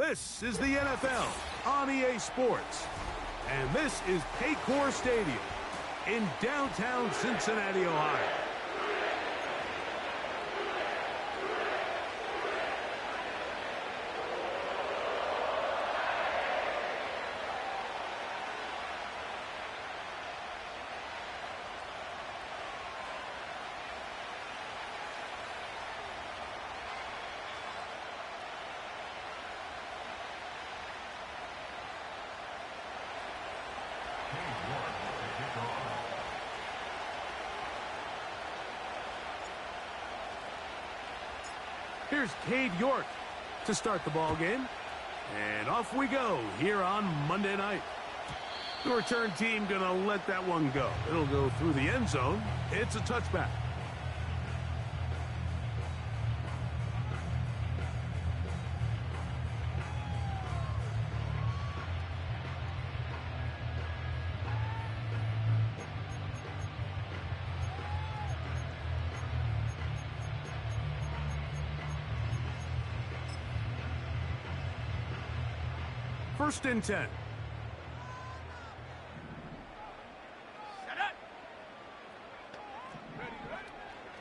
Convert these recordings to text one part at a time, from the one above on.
This is the NFL on EA Sports. And this is Paycor Stadium in downtown Cincinnati, Ohio. Here's Cade York to start the ball game. And off we go here on Monday night. The return team going to let that one go. It'll go through the end zone. It's a touchback. First and 10.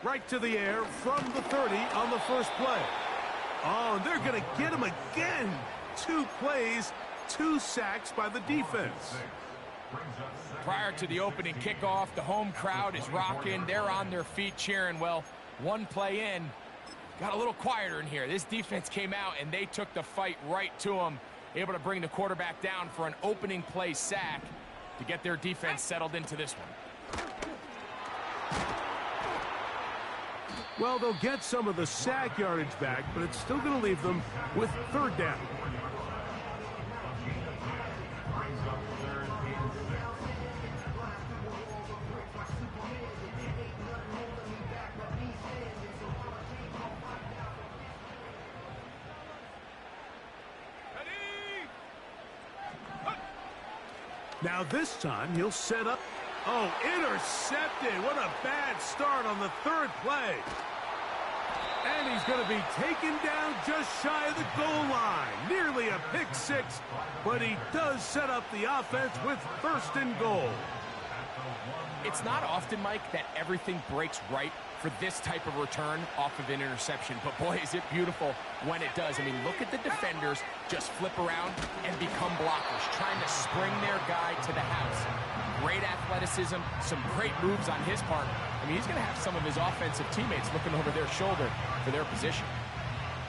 Right to the air from the 30 on the first play. Oh, they're going to get him again. 2 plays, 2 sacks by the defense. Prior to the opening kickoff, the home crowd is rocking. They're on their feet cheering. Well, 1 play in, got a little quieter in here. This defense came out and they took the fight right to them. Able to bring the quarterback down for an opening play sack to get their defense settled into this one. Well, they'll get some of the sack yardage back, but it's still going to leave them with 3rd down. Now this time he'll set up. Oh, intercepted. What a bad start on the 3rd play. And he's going to be taken down just shy of the goal line. Nearly a pick 6, but he does set up the offense with 1st and goal. It's not often, Mike, that everything breaks right for this type of return off of an interception. But, boy, is it beautiful when it does. I mean, look at the defenders just flip around and become blockers, trying to spring their guy to the house. Great athleticism, some great moves on his part. I mean, he's going to have some of his offensive teammates looking over their shoulder for their position.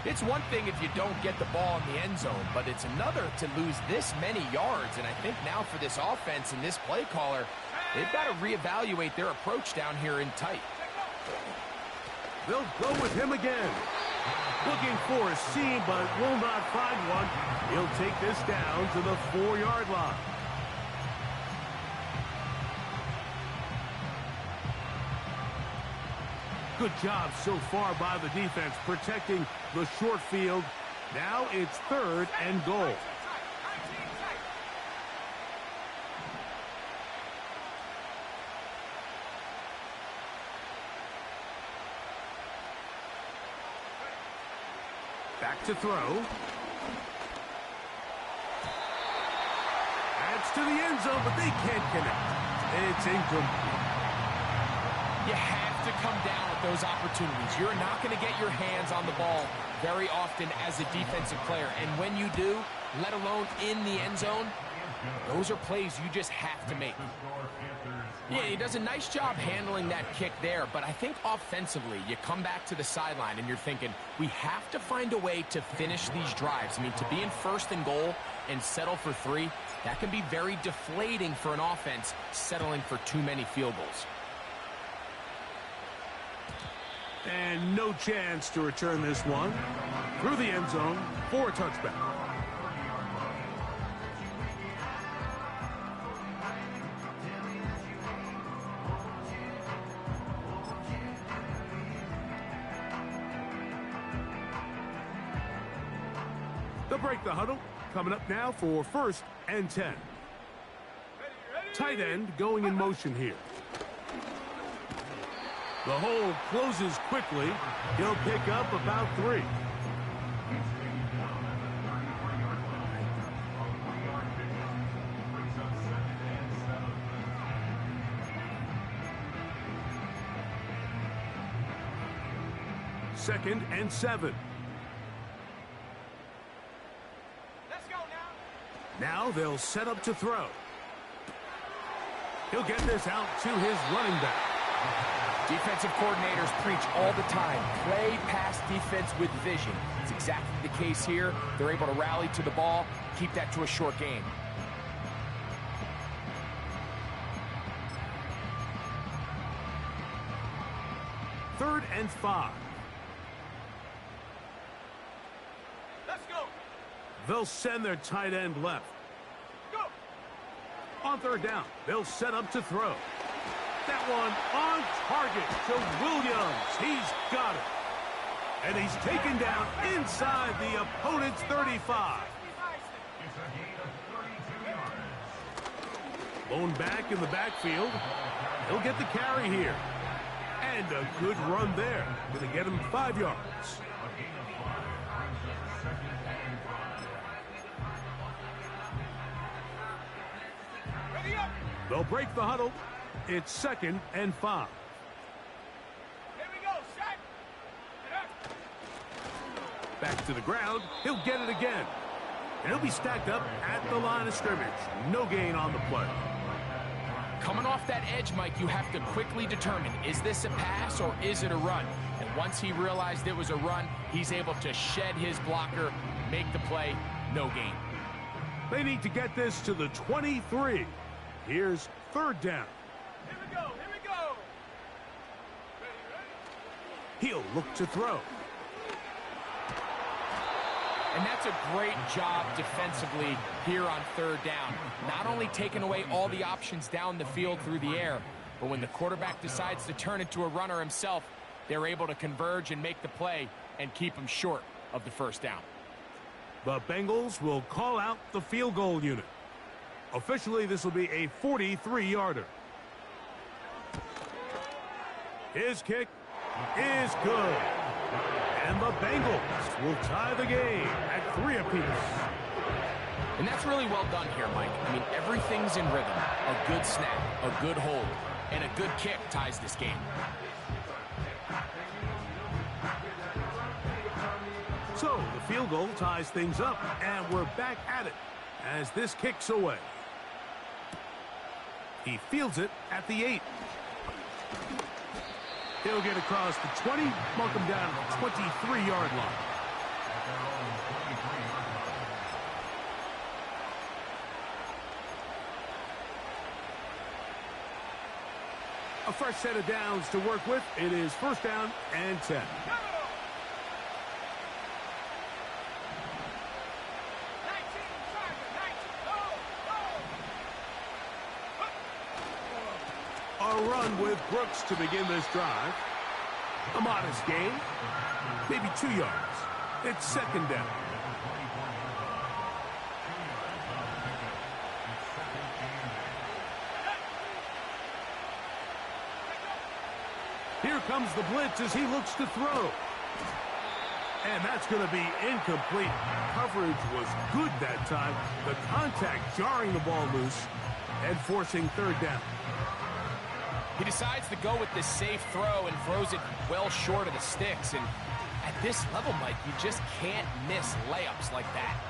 It's one thing if you don't get the ball in the end zone, but it's another to lose this many yards. And I think now for this offense and this play caller, they've got to reevaluate their approach down here in tight. They'll go with him again. Looking for a seam, but will not find one. He'll take this down to the 4-yard line. Good job so far by the defense protecting the short field. Now it's 3rd and goal. Back to throw. Adds to the end zone, but they can't connect. It's incomplete. You have to come down with those opportunities. You're not going to get your hands on the ball very often as a defensive player. And when you do, let alone in the end zone, those are plays you just have to make. Yeah, he does a nice job handling that kick there, but I think offensively, you come back to the sideline and you're thinking, we have to find a way to finish these drives. I mean, to be in 1st and goal and settle for 3, that can be very deflating for an offense settling for too many field goals. And no chance to return this one through the end zone for a touchback. They'll break the huddle. Coming up now for 1st and 10. Tight end going in motion here. The hole closes quickly. He'll pick up about 3. 2nd and 7. Let's go now. Now they'll set up to throw. He'll get this out to his running back. Defensive coordinators preach all the time, play pass defense with vision. It's exactly the case here. They're able to rally to the ball, keep that to a short game. Third and 5. Let's go. They'll send their tight end left. Go. On 3rd down, they'll set up to throw. That one on target to Williams. He's got it. And he's taken down inside the opponent's 35. Blown back in the backfield. He'll get the carry here. And a good run there. Going to get him 5 yards. They'll break the huddle. It's 2nd and 5. Here we go, set. Back to the ground. He'll get it again. And he'll be stacked up at the line of scrimmage. No gain on the play. Coming off that edge, Mike, you have to quickly determine, is this a pass or is it a run? And once he realized it was a run, he's able to shed his blocker, make the play, no gain. They need to get this to the 23. Here's 3rd down. Here we go, here we go. He'll look to throw. And that's a great job defensively here on 3rd down. Not only taking away all the options down the field through the air, but when the quarterback decides to turn into a runner himself, they're able to converge and make the play and keep him short of the 1st down. The Bengals will call out the field goal unit. Officially, this will be a 43-yarder. His kick is good. And the Bengals will tie the game at 3 apiece. And that's really well done here, Mike. I mean, everything's in rhythm. A good snap, a good hold, and a good kick ties this game. So the field goal ties things up, and we're back at it as this kicks away. He fields it at the 8. He'll get across the 20, mark him down at the 23-yard line. A fresh set of downs to work with. It is 1st down and 10. A run with Brooks to begin this drive. A modest gain, maybe 2 yards. It's 2nd down. Here comes the blitz as he looks to throw. And that's going to be incomplete. Coverage was good that time. The contact jarring the ball loose and forcing 3rd down. He decides to go with this safe throw and throws it well short of the sticks. And at this level, Mike, you just can't miss layups like that.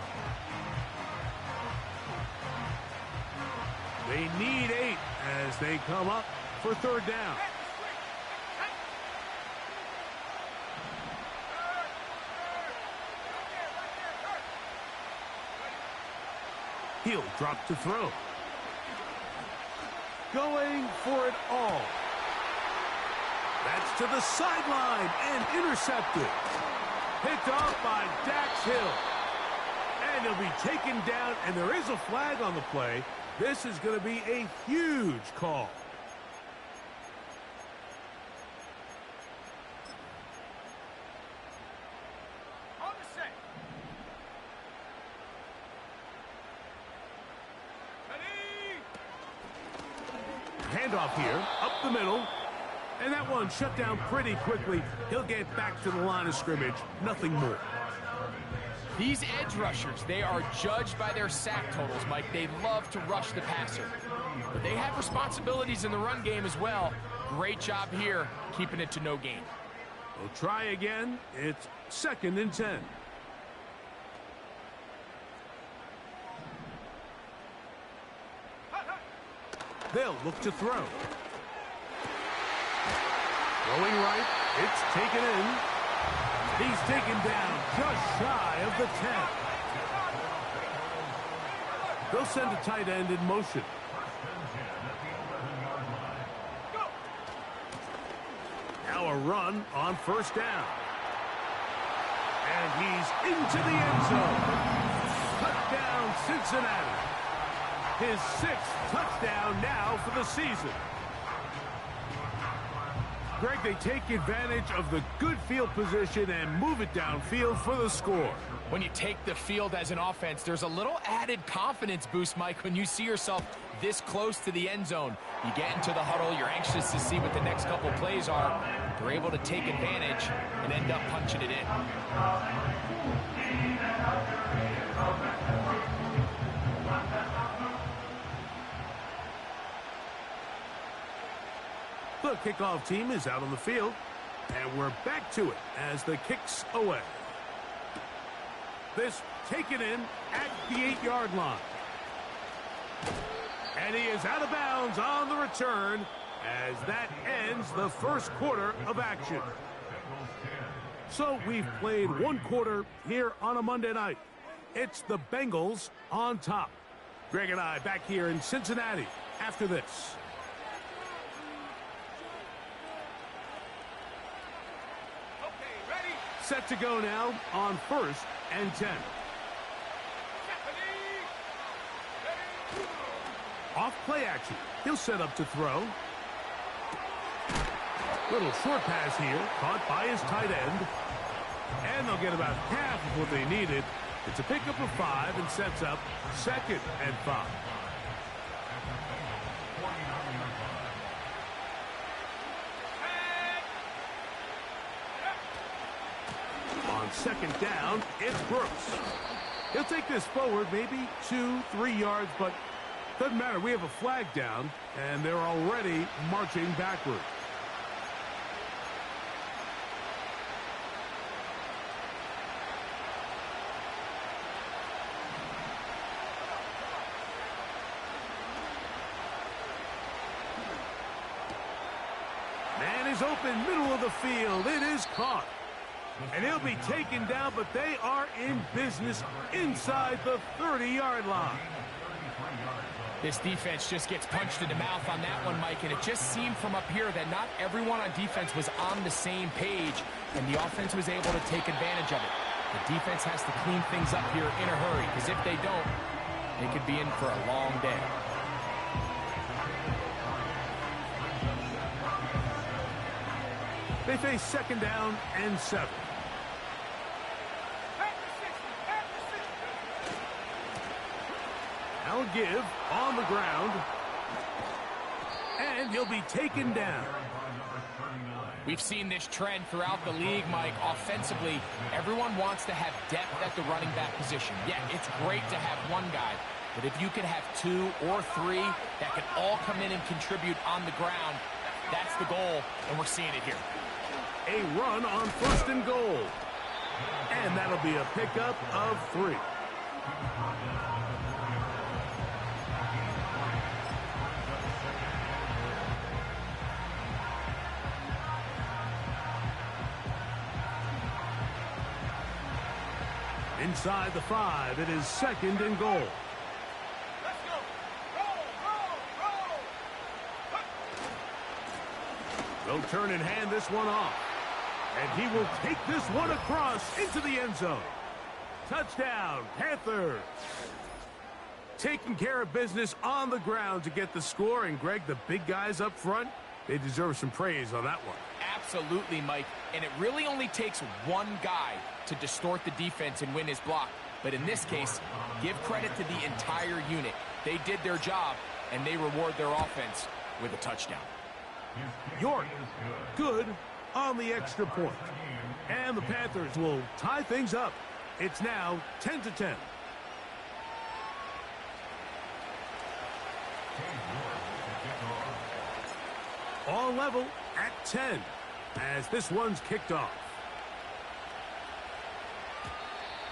They need 8 as they come up for 3rd down. He'll drop to throw. Going for it all. That's to the sideline and intercepted. Picked off by Dax Hill. And he'll be taken down, and there is a flag on the play. This is going to be a huge call. Handoff here, up the middle. And that one shut down pretty quickly. He'll get back to the line of scrimmage. Nothing more. These edge rushers, they are judged by their sack totals, Mike. They love to rush the passer. But they have responsibilities in the run game as well. Great job here, keeping it to no gain. We'll try again. It's 2nd and 10. They'll look to throw. Throwing right. It's taken in. He's taken down just shy of the 10. They'll send a tight end in motion. Now a run on 1st down. And he's into the end zone. Touchdown, Cincinnati. His 6th touchdown now for the season. Greg, they take advantage of the good field position and move it downfield for the score. When you take the field as an offense, there's a little added confidence boost, Mike, when you see yourself this close to the end zone. You get into the huddle, you're anxious to see what the next couple plays are. They're able to take advantage and end up punching it in. The kickoff team is out on the field, and we're back to it as the kick's away. This taken in at the 8-yard line. And he is out of bounds on the return as that ends the 1st quarter of action. So we've played 1 quarter here on a Monday night. It's the Bengals on top. Greg and I back here in Cincinnati after this. Set to go now on 1st and 10. Off play action. He'll set up to throw. Little short pass here, caught by his tight end. And they'll get about half of what they needed. It's a pickup of 5 and sets up 2nd and 5. On 2nd down, it's Brooks. He'll take this forward, maybe 2-3 yards, but doesn't matter. We have a flag down, and they're already marching backward. Man is open, middle of the field. It is caught. And he'll be taken down, but they are in business inside the 30-yard line. This defense just gets punched in the mouth on that one, Mike, and it just seemed from up here that not everyone on defense was on the same page, and the offense was able to take advantage of it. The defense has to clean things up here in a hurry, because if they don't, they could be in for a long day. They face 2nd down and 7. Now a give on the ground. And he'll be taken down. We've seen this trend throughout the league, Mike. Offensively, everyone wants to have depth at the running back position. Yeah, it's great to have one guy, but if you can have 2 or 3 that can all come in and contribute on the ground, that's the goal, and we're seeing it here. A run on 1st and goal. And that'll be a pickup of 3. Inside the 5, it is 2nd and goal. They'll turn and hand this one off. And he will take this one across into the end zone. Touchdown, Panthers. Taking care of business on the ground to get the score. And, Greg, the big guys up front, they deserve some praise on that one. Absolutely, Mike. And it really only takes one guy to distort the defense and win his block. But in this case, give credit to the entire unit. They did their job, and they reward their offense with a touchdown. York, good on the extra point. And the Panthers will tie things up. It's now 10-10. All level at 10. as this one's kicked off.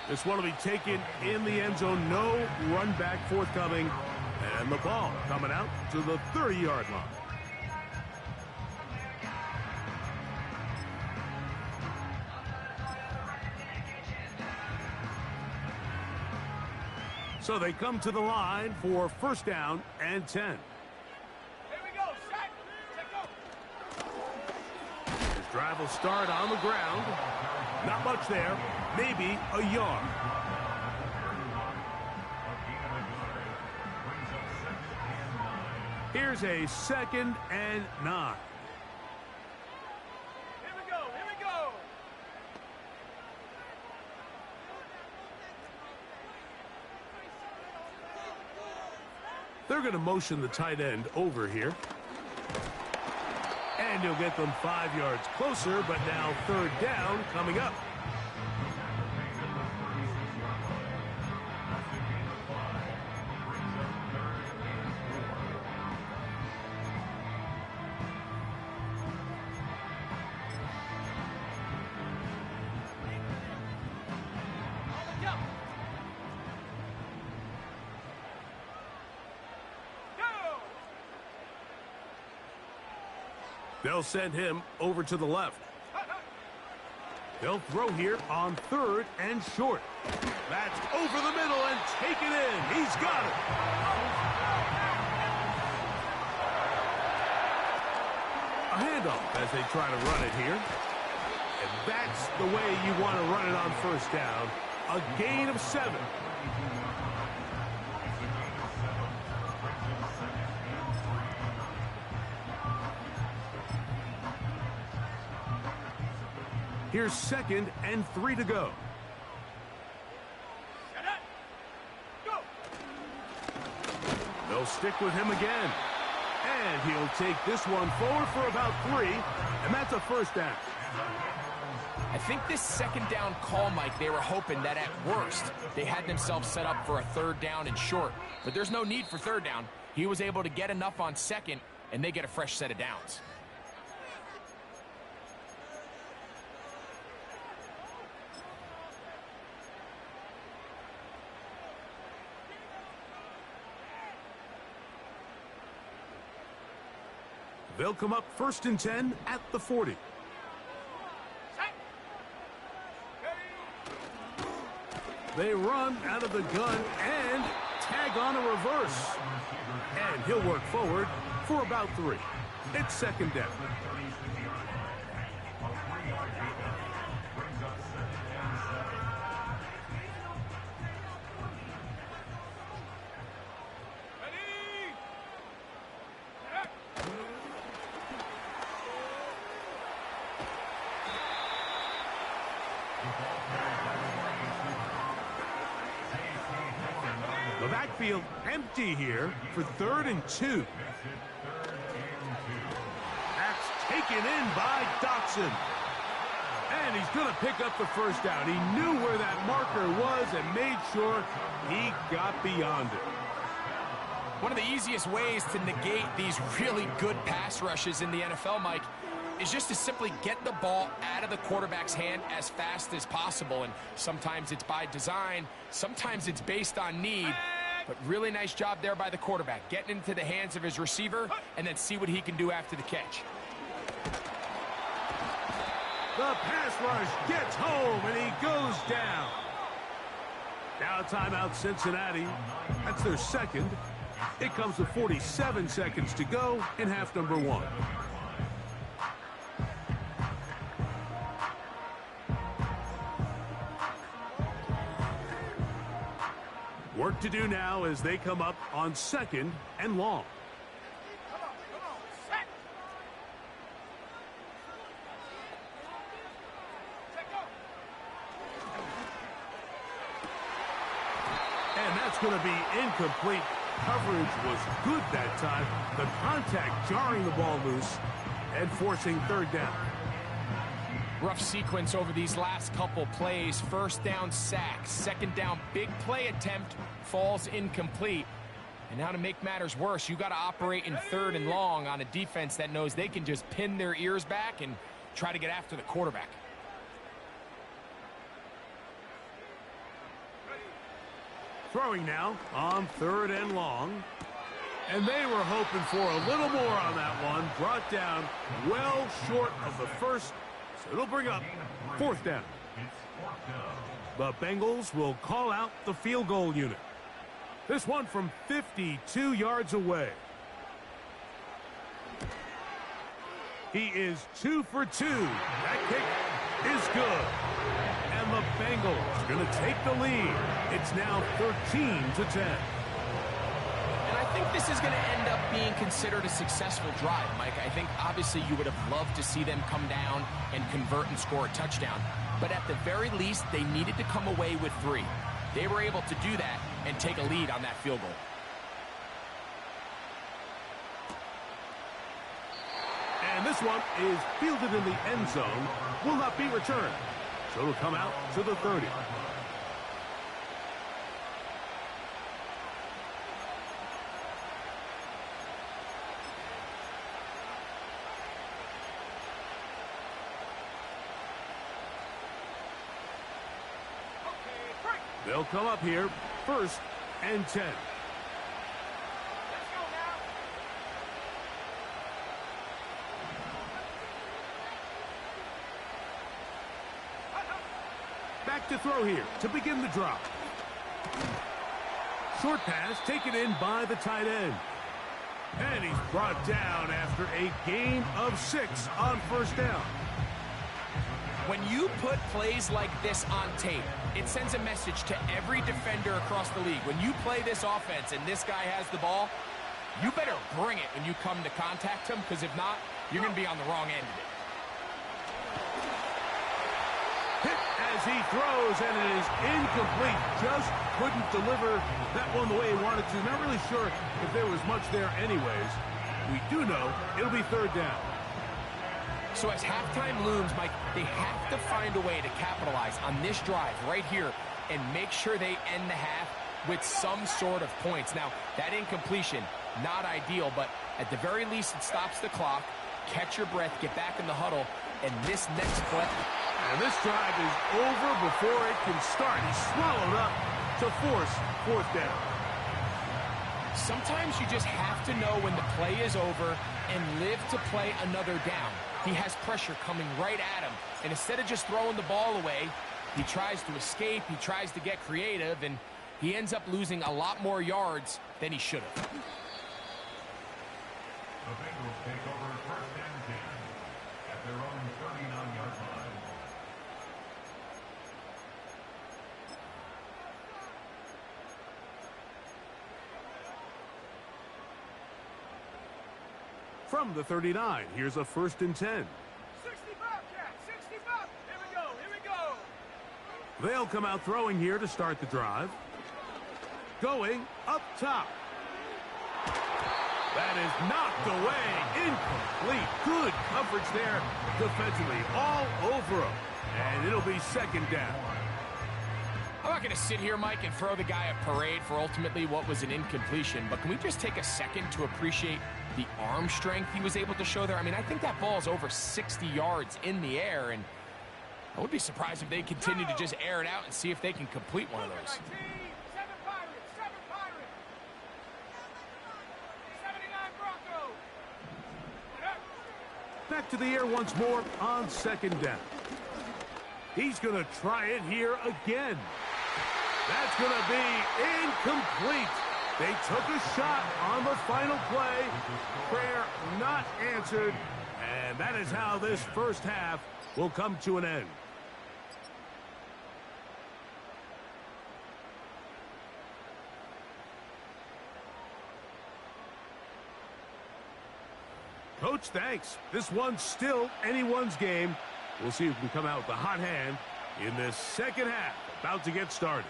This one will be taken in the end zone. No run back forthcoming. And the ball coming out to the 30-yard line. So they come to the line for first down and 10. Here we go, set, go. His drive will start on the ground. Not much there, maybe a yard. Here's a 2nd and 9. Here we go, here we go. They're going to motion the tight end over here. And he'll get them 5 yards closer, but now 3rd down coming up. They'll send him over to the left. They'll throw here on 3rd and short. That's over the middle and taken in. He's got it. A handoff as they try to run it here. And that's the way you want to run it on first down. A gain of 7. Here's 2nd and 3 to go. Go. They'll stick with him again. And he'll take this one forward for about 3. And that's a first down. I think this 2nd down call, Mike, they were hoping that at worst they had themselves set up for a 3rd down and short. But there's no need for 3rd down. He was able to get enough on 2nd, and they get a fresh set of downs. They'll come up 1st and 10 at the 40. They run out of the gun and tag on a reverse. And he'll work forward for about 3. It's 2nd down. The backfield empty here for 3rd and 2. That's taken in by Dotson. And he's going to pick up the first down. He knew where that marker was and made sure he got beyond it. One of the easiest ways to negate these really good pass rushes in the NFL, Mike, is just to simply get the ball out of the quarterback's hand as fast as possible. And sometimes it's by design, sometimes it's based on need. But really nice job there by the quarterback, getting into the hands of his receiver and then see what he can do after the catch. The pass rush gets home and he goes down. Now timeout Cincinnati. That's their 2nd. It comes with 47 seconds to go in half number 1. Work to do now as they come up on 2nd and long. Come on, set. Set, go. And that's going to be incomplete. Coverage was good that time. The contact jarring the ball loose and forcing 3rd down. Rough sequence over these last couple plays. 1st down sack, 2nd down big play attempt falls incomplete. And now to make matters worse, you got to operate in 3rd and long on a defense that knows they can just pin their ears back and try to get after the quarterback. Throwing now on 3rd and long. And they were hoping for a little more on that one. Brought down well short of the first. So it'll bring up 4th down. The Bengals will call out the field goal unit. This one from 52 yards away. He is 2 for 2. That kick is good. And the Bengals are going to take the lead. It's now 13-10. And I think this is going to end up being considered a successful drive, Mike. I think obviously you would have loved to see them come down and convert and score a touchdown. But at the very least, they needed to come away with 3. They were able to do that and take a lead on that field goal. And this one is fielded in the end zone. Will not be returned. So it'll come out to the 30. They'll come up here, 1st and 10. Let's go now. Back to throw here to begin the drop. Short pass taken in by the tight end. And he's brought down after a gain of 6 on 1st down. When you put plays like this on tape, it sends a message to every defender across the league. When you play this offense and this guy has the ball, you better bring it when you come to contact him, because if not, you're going to be on the wrong end of it. Hit as he throws, and it is incomplete. Just couldn't deliver that one the way he wanted to. Not really sure if there was much there anyways. We do know it'll be 3rd down. So as halftime looms, Mike, they have to find a way to capitalize on this drive right here and make sure they end the half with some sort of points. Now, that incompletion, not ideal, but at the very least it stops the clock. Catch your breath, get back in the huddle, and this next play. And this drive is over before it can start. He's swallowed up to force 4th down. Sometimes you just have to know when the play is over and live to play another down. He has pressure coming right at him, and instead of just throwing the ball away, he tries to escape, he tries to get creative, and he ends up losing a lot more yards than he should have. The Bengals take over 1st and 10 at their own 39-yard line. From the 39, here's a 1st and 10. 65, Cat, 65. Here we go, here we go. They'll come out throwing here to start the drive. Going up top. That is knocked away. Incomplete. Good coverage there defensively. All over him. And it'll be 2nd down. I'm not going to sit here, Mike, and throw the guy a parade for ultimately what was an incompletion, but can we just take a second to appreciate the arm strength he was able to show there? I mean, I think that ball's over 60 yards in the air, and I would be surprised if they continue to just air it out and see if they can complete one of those. 7 Pirates, 7 Pirates. 79 Broncos. Back to the air once more on 2nd down. He's going to try it here again. That's going to be incomplete. They took a shot on the final play. Prayer not answered. And that is how this 1st half will come to an end. Coach, thanks. This one's still anyone's game. We'll see who can come out with a hot hand in this 2nd half. About to get started.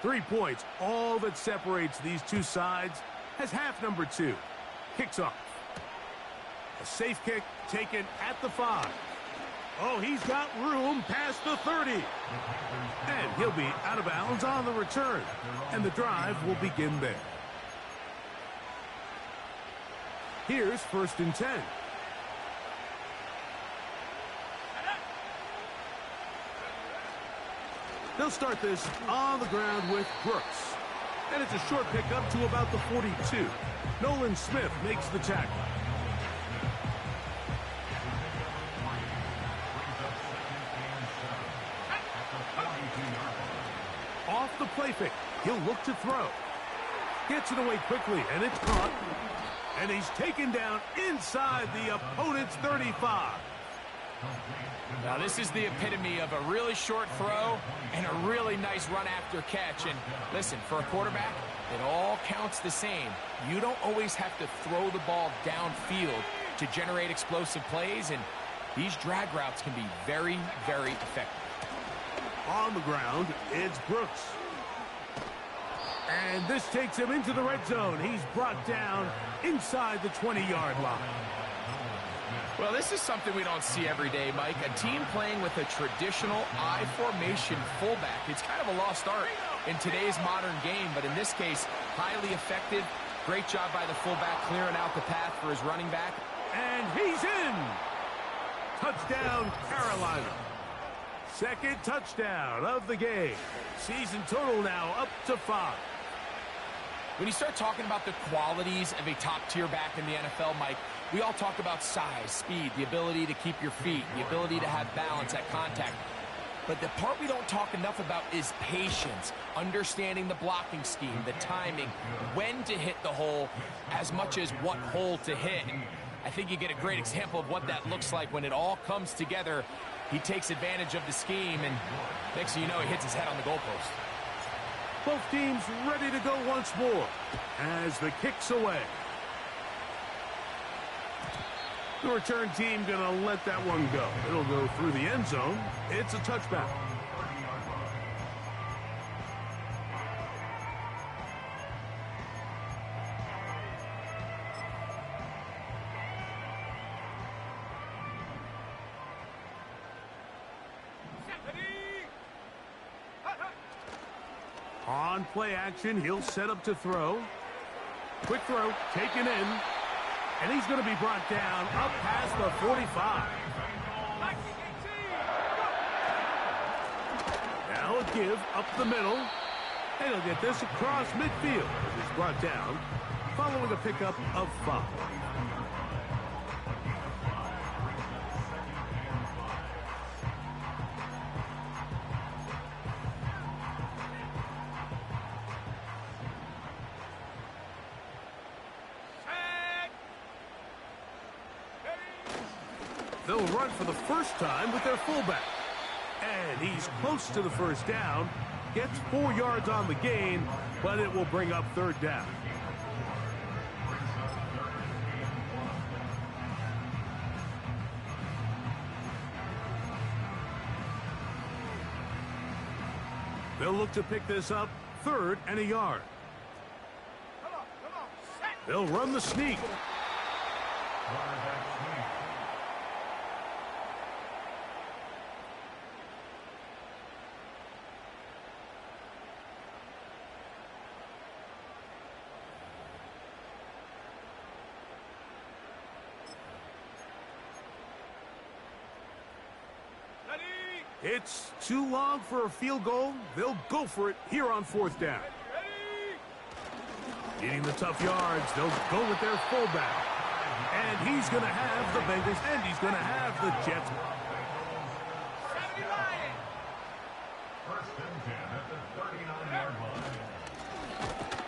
Three points, all that separates these two sides, as half number 2 kicks off. A safe kick taken at the 5. Oh, he's got room past the 30. And he'll be out of bounds on the return. And the drive will begin there. Here's 1st and 10. They'll start this on the ground with Brooks. And it's a short pickup to about the 42. Nolan Smith makes the tackle. Off the play fake. He'll look to throw. Gets it away quickly, and it's caught. And he's taken down inside the opponent's 35. Now, this is the epitome of a really short throw and a really nice run after catch. And listen, for a quarterback, it all counts the same. You don't always have to throw the ball downfield to generate explosive plays, and these drag routes can be very, very effective. On the ground, it's Brooks. And this takes him into the red zone. He's brought down inside the 20-yard line. Well, this is something we don't see every day, Mike. A team playing with a traditional I formation fullback. It's kind of a lost art in today's modern game, but in this case, highly effective. Great job by the fullback clearing out the path for his running back. And he's in! Touchdown, Carolina. Second touchdown of the game. Season total now up to 5. When you start talking about the qualities of a top-tier back in the NFL, Mike, we all talk about size, speed, the ability to keep your feet, the ability to have balance at contact. But the part we don't talk enough about is patience, understanding the blocking scheme, the timing, when to hit the hole, as much as what hole to hit. And I think you get a great example of what that looks like when it all comes together. He takes advantage of the scheme, and next thing you know, he hits his head on the goalpost. Both teams ready to go once more as the kick's away. The return team going to let that one go. It'll go through the end zone. It's a touchback. On play action, he'll set up to throw. Quick throw, taken in. And he's going to be brought down up past the 45. Now a give up the middle. And he'll get this across midfield. He's brought down following a pickup of 5. They'll run for the first time with their fullback. And he's close to the first down. Gets 4 yards on the gain, but it will bring up 3rd down. They'll look to pick this up 3rd and a yard. They'll run the sneak. It's too long for a field goal. They'll go for it here on 4th down. Getting the tough yards, they'll go with their fullback. And he's going to have the Bengals, and he's going to have the Jets. First and 10 at the 39-yard line.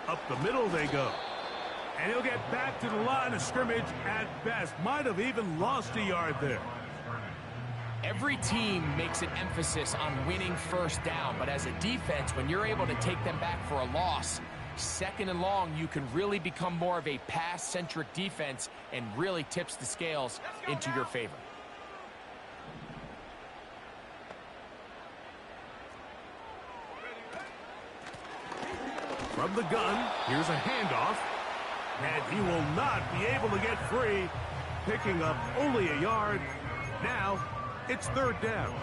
Up the middle they go. And he'll get back to the line of scrimmage at best. Might have even lost a yard there. Every team makes an emphasis on winning 1st down, but as a defense, when you're able to take them back for a loss, 2nd and long, you can really become more of a pass-centric defense and really tips the scales into your favor. From the gun, here's a handoff. And he will not be able to get free, picking up only a yard. Now, it's 3rd down.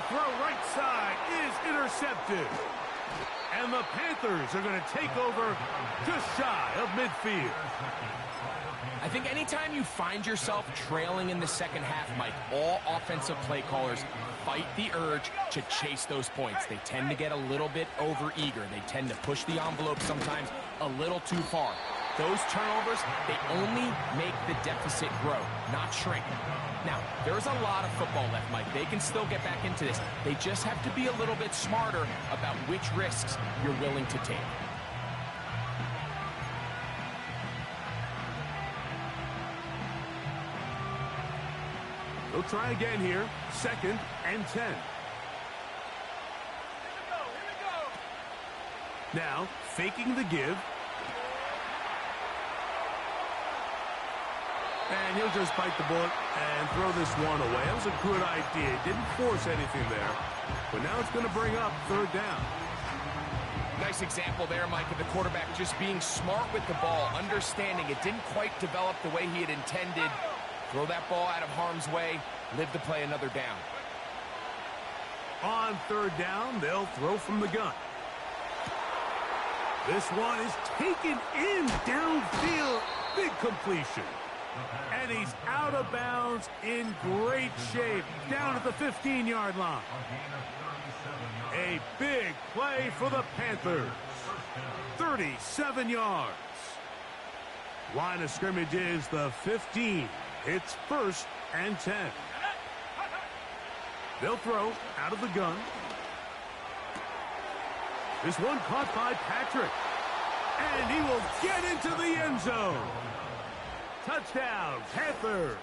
throw right side is intercepted. And the Panthers are going to take over just shy of midfield. I think anytime you find yourself trailing in the second half, Mike, all offensive play callers fight the urge to chase those points. They tend to get a little bit over-eager. They tend to push the envelope sometimes a little too far. Those turnovers, they only make the deficit grow, not shrink. Now, there's a lot of football left, Mike. They can still get back into this. They just have to be a little bit smarter about which risks you're willing to take. They'll try again here. 2nd and 10. Here we go. Now, faking the give. And he'll just bite the bullet and throw this one away. That was a good idea. Didn't force anything there. But now it's going to bring up 3rd down. Nice example there, Mike, of the quarterback just being smart with the ball, understanding it didn't quite develop the way he had intended. Throw that ball out of harm's way, live to play another down. On 3rd down, they'll throw from the gun. This one is taken in downfield. Big completion. And he's out of bounds in great shape. Down at the 15-yard line. A big play for the Panthers. 37 yards. Line of scrimmage is the 15. It's 1st and 10. They'll throw out of the gun. This one caught by Patrick. And he will get into the end zone. Touchdown, Panthers.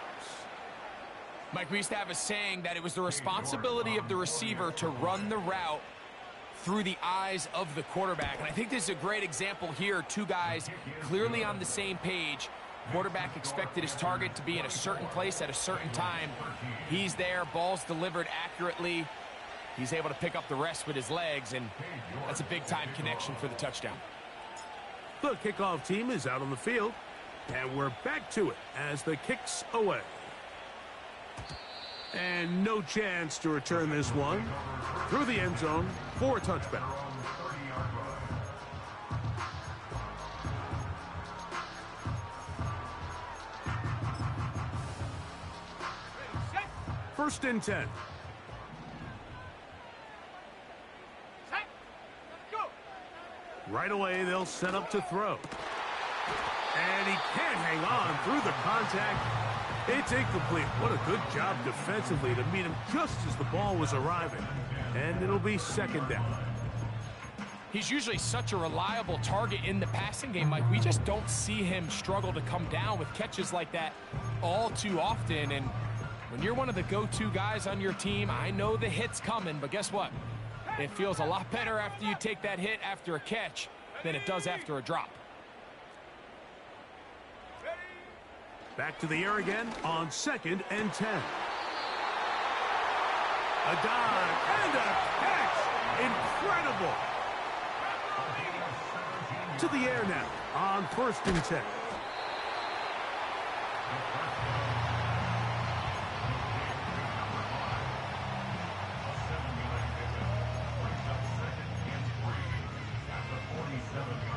Mike, we used to have a saying that it was the responsibility of the receiver to run the route through the eyes of the quarterback. And I think this is a great example here. Two guys clearly on the same page. Quarterback expected his target to be in a certain place at a certain time. He's there, ball's delivered accurately. He's able to pick up the rest with his legs, and that's a big-time connection for the touchdown. The kickoff team is out on the field, and we're back to it as the kick's away. And no chance to return this one through the end zone for a touchback. First and 10. Right away, they'll set up to throw. And he can't hang on through the contact. It's incomplete. What a good job defensively to meet him just as the ball was arriving. And it'll be 2nd down. He's usually such a reliable target in the passing game, Mike. We just don't see him struggle to come down with catches like that all too often. And when you're one of the go-to guys on your team, I know the hit's coming, but guess what? It feels a lot better after you take that hit after a catch than it does after a drop. Back to the air again on 2nd and 10. A dive and a catch. Incredible. To the air now on 1st and 10.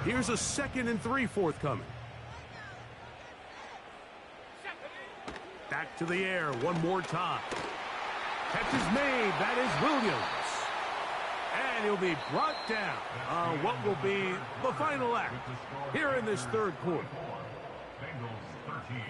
Here's a 2nd and 3 forthcoming. Back to the air one more time. Catch is made. That is Williams. And he'll be brought down on what will be the final act here in this 3rd quarter. Bengals 13.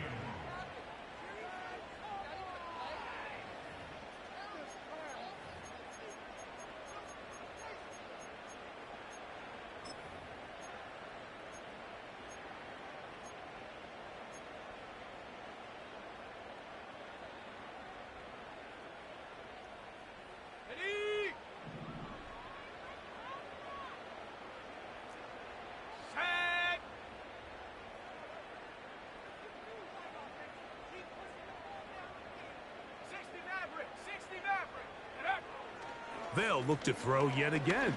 They'll look to throw yet again.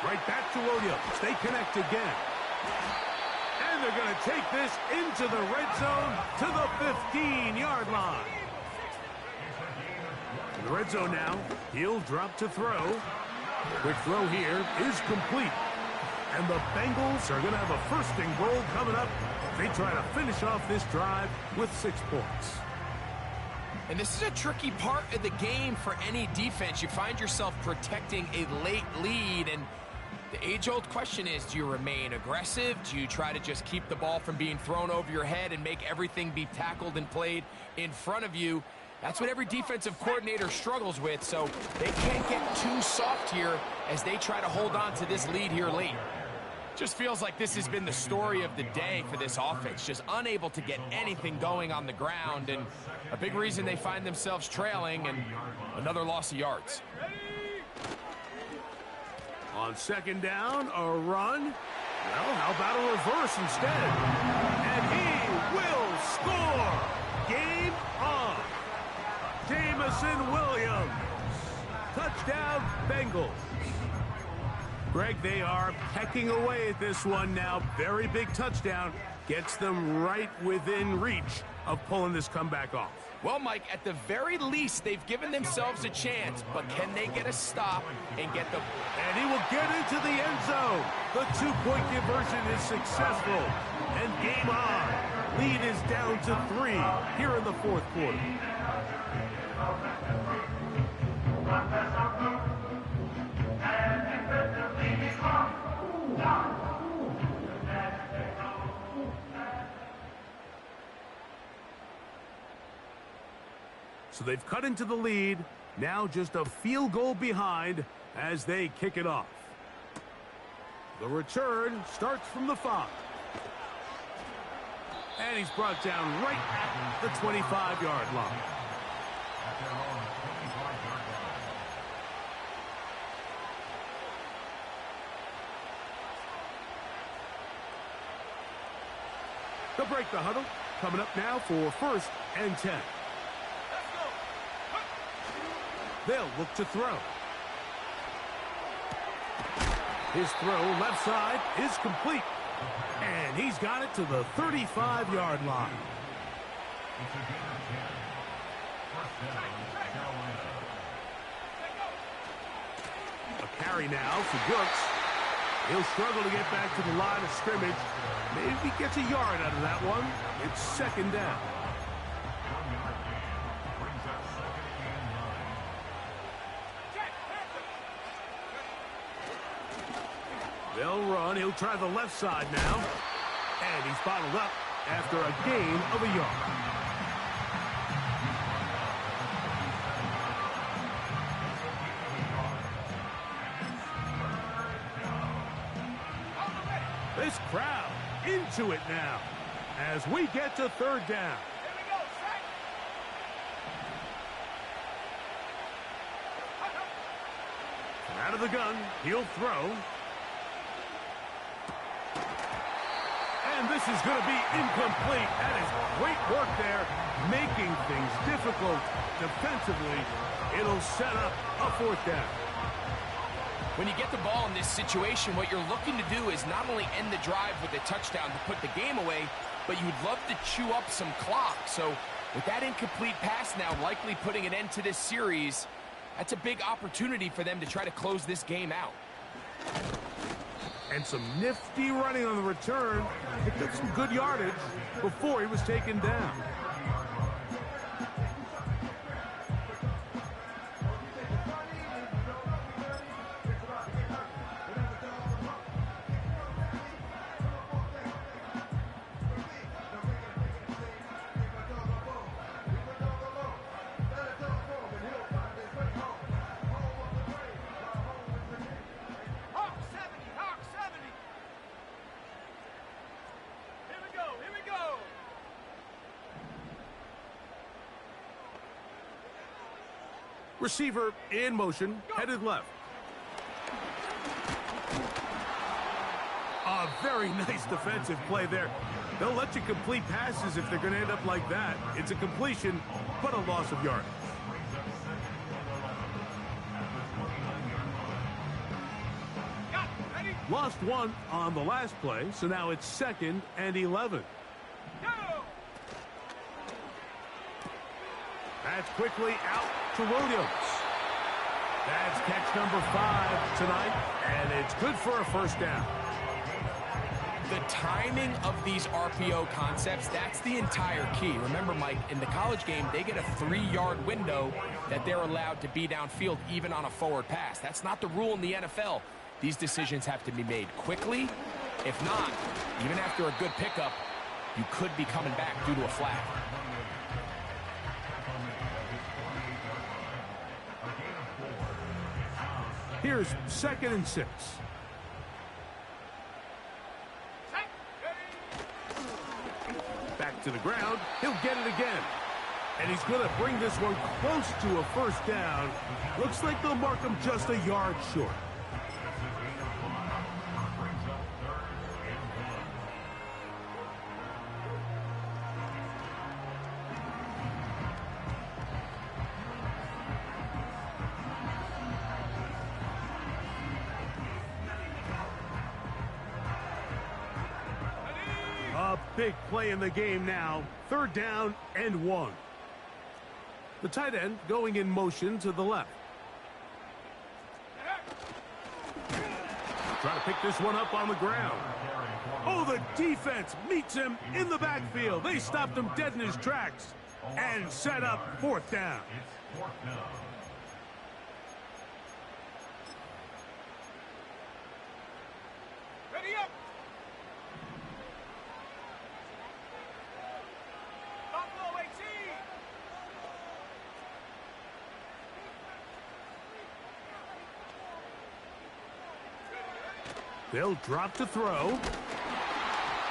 Right back to Williams. They connect again. And they're going to take this into the red zone to the 15-yard line. The red zone now. He'll drop to throw. Quick throw here is complete. And the Bengals are going to have a first and goal coming up. They try to finish off this drive with 6 points. And this is a tricky part of the game for any defense. You find yourself protecting a late lead, and the age-old question is, do you remain aggressive? Do you try to just keep the ball from being thrown over your head and make everything be tackled and played in front of you? That's what every defensive coordinator struggles with, so they can't get too soft here as they try to hold on to this lead here late. Just feels like this has been the story of the day for this offense, just unable to get anything going on the ground, and a big reason they find themselves trailing and another loss of yards. On second down, a run. Well, how about a reverse instead? And he will score! Game on! Jamison Williams. Touchdown, Bengals. Greg, they are pecking away at this one now. Very big touchdown. Gets them right within reach of pulling this comeback off. Well, Mike, at the very least, they've given themselves a chance, but can they get a stop and get the... And he will get into the end zone. The 2-point conversion is successful. And game on. Lead is down to 3 here in the 4th quarter. So they've cut into the lead. Now just a field goal behind as they kick it off. The return starts from the 5. And he's brought down right at the 25-yard line. They'll break the huddle. Coming up now for 1st and 10. They'll look to throw. His throw left side is complete. And he's got it to the 35-yard line. A carry now for Brooks. He'll struggle to get back to the line of scrimmage. Maybe gets a yard out of that one. It's 2nd down. They'll run. He'll try the left side now. And he's bottled up after a gain of a yard. This crowd into it now as we get to 3rd down. Out of the gun, he'll throw. And this is going to be incomplete. That is great work there, making things difficult defensively. It'll set up a 4th down. When you get the ball in this situation, what you're looking to do is not only end the drive with a touchdown to put the game away, but you'd love to chew up some clock. So with that incomplete pass now likely putting an end to this series, that's a big opportunity for them to try to close this game out. And some nifty running on the return. Picked up some good yardage before he was taken down. Receiver in motion, headed left. A very nice defensive play there. They'll let you complete passes if they're going to end up like that. It's a completion, but a loss of yardage. Lost 1 on the last play, so now it's 2nd and 11. That's quickly out to Williams. That's catch number 5 tonight, and it's good for a first down. The timing of these RPO concepts, that's the entire key. Remember, Mike, in the college game, they get a 3-yard window that they're allowed to be downfield even on a forward pass. That's not the rule in the NFL. These decisions have to be made quickly. If not, even after a good pickup, you could be coming back due to a flag. Here's 2nd and 6. Back to the ground. He'll get it again. And he's going to bring this one close to a first down. Looks like they'll mark him just a yard short. A big play in the game now. 3rd down and 1. The tight end going in motion to the left. Try to pick this one up on the ground. Oh, the defense meets him in the backfield. They stopped him dead in his tracks and set up 4th down. It's 4th down. Ready up. Buffalo 18. They'll drop to throw.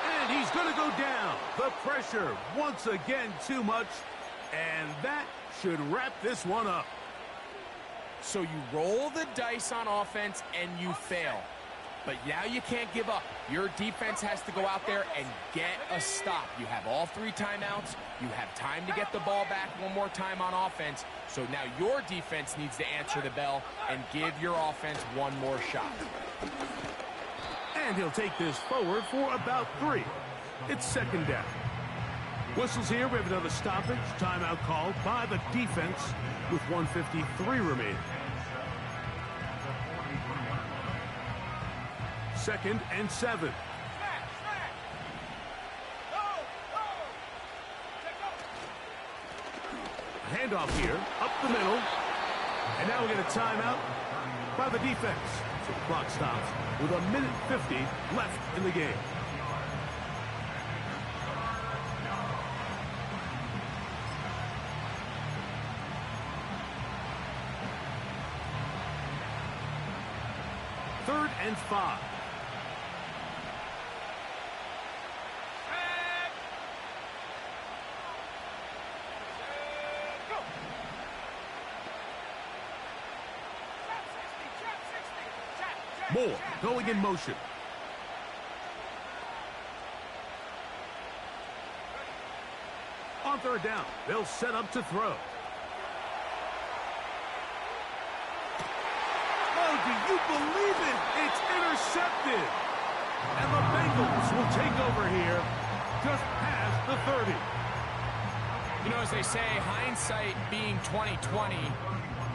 And he's going to go down. The pressure once again too much. And that should wrap this one up. So you roll the dice on offense and you fail. But now you can't give up. Your defense has to go out there and get a stop. You have all 3 timeouts. You have time to get the ball back one more time on offense. So now your defense needs to answer the bell and give your offense one more shot. And he'll take this forward for about 3. It's 2nd down. Whistles here. We have another stoppage. Timeout called by the defense with 1:53 remaining. 2nd and 7. A handoff here, up the middle. And now we get a timeout by the defense. So the clock stops with 1:50 left in the game. Third and 5. Moore going in motion. On 3rd down, they'll set up to throw. Oh, do you believe it? It's intercepted. And the Bengals will take over here just past the 30. You know, as they say, hindsight being 20/20,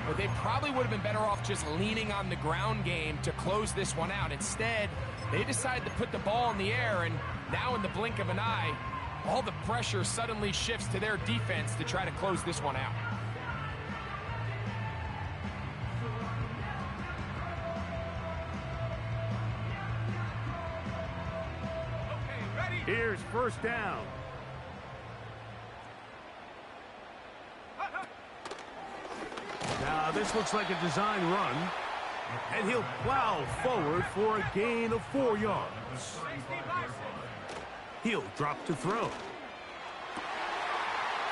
but they probably would have been better off just leaning on the ground game to close this one out. Instead, they decided to put the ball in the air, and now in the blink of an eye, all the pressure suddenly shifts to their defense to try to close this one out. Here's 1st down. Now, this looks like a design run, and he'll plow forward for a gain of 4 yards. He'll drop to throw.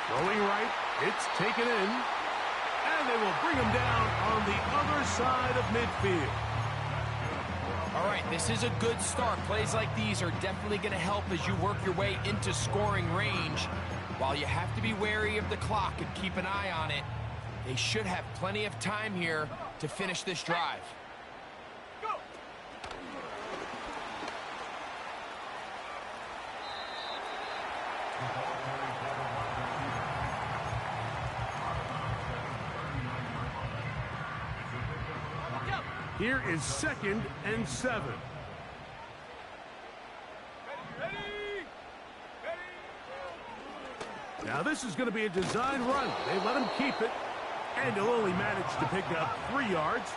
Throwing right, it's taken in, and they will bring him down on the other side of midfield. All right, this is a good start. Plays like these are definitely going to help as you work your way into scoring range. While you have to be wary of the clock and keep an eye on it, they should have plenty of time here to finish this drive. Go. Here is 2nd and 7. Ready? Now this is going to be a design run. They let him keep it, and he'll only manage to pick up 3 yards,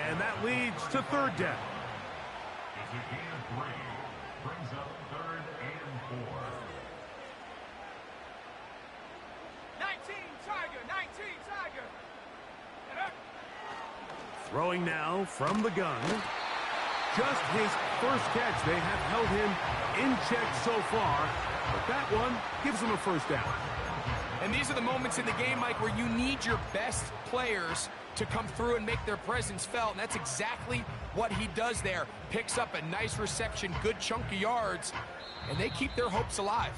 and that leads to 3rd down. It's a gain of 3. Brings up 3rd and 4. 19 Tiger. Throwing now from the gun. Just his first catch. They have held him in check so far, but that one gives him a 1st down. And these are the moments in the game, Mike, where you need your best players to come through and make their presence felt, and that's exactly what he does there. Picks up a nice reception, good chunk of yards, and they keep their hopes alive.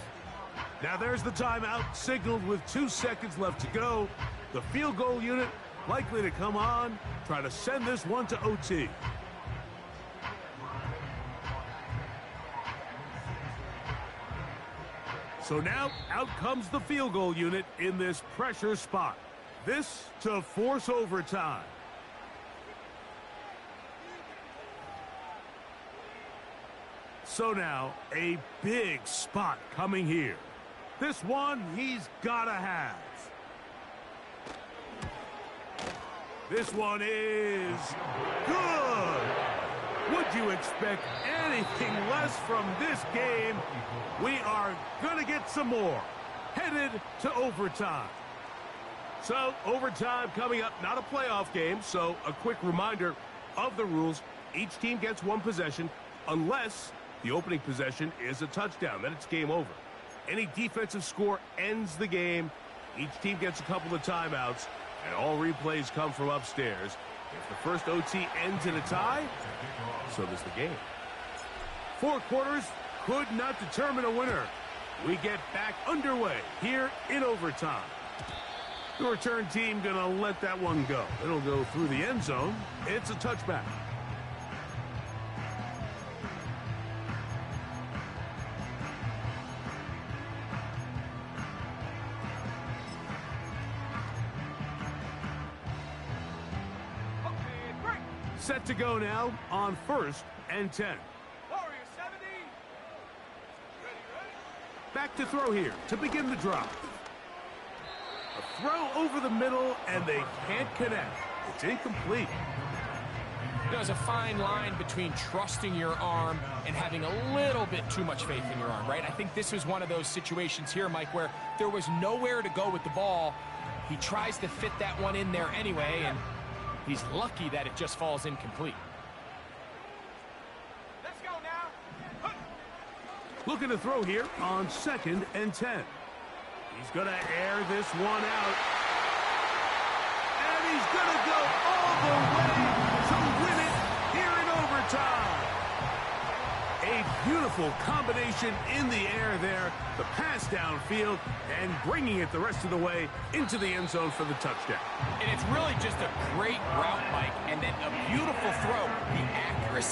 Now there's the timeout, signaled with 2 seconds left to go. The field goal unit likely to come on, try to send this one to OT. So now out comes the field goal unit in this pressure spot. This to force overtime. So now a big spot coming here. This one he's gotta have. This one is good. Would you expect anything less from this game? We are going to get some more. Headed to overtime. So, overtime coming up, not a playoff game, so a quick reminder of the rules. Each team gets 1 possession unless the opening possession is a touchdown. Then it's game over. Any defensive score ends the game. Each team gets a couple of timeouts, and all replays come from upstairs. If the first OT ends in a tie, so does the game. 4 quarters could not determine a winner. We get back underway here in overtime. The return team gonna let that one go. It'll go through the end zone. It's a touchback. Set to go now on 1st and 10. Warrior 70. Ready. Back to throw here to begin the drive. A throw over the middle, and they can't connect. It's incomplete. There's a fine line between trusting your arm and having a little bit too much faith in your arm, right? I think this was one of those situations here, Mike, where there was nowhere to go with the ball. He tries to fit that one in there anyway, and he's lucky that it just falls incomplete. Let's go now. Looking to throw here on 2nd and 10. He's going to air this one out. And he's going to go all the way to win it here in overtime. A beautiful combination in the air there. The pass downfield and bringing it the rest of the way into the end zone for the touchdown. And it's really just a great route, Mike, and then a beautiful throw. The accuracy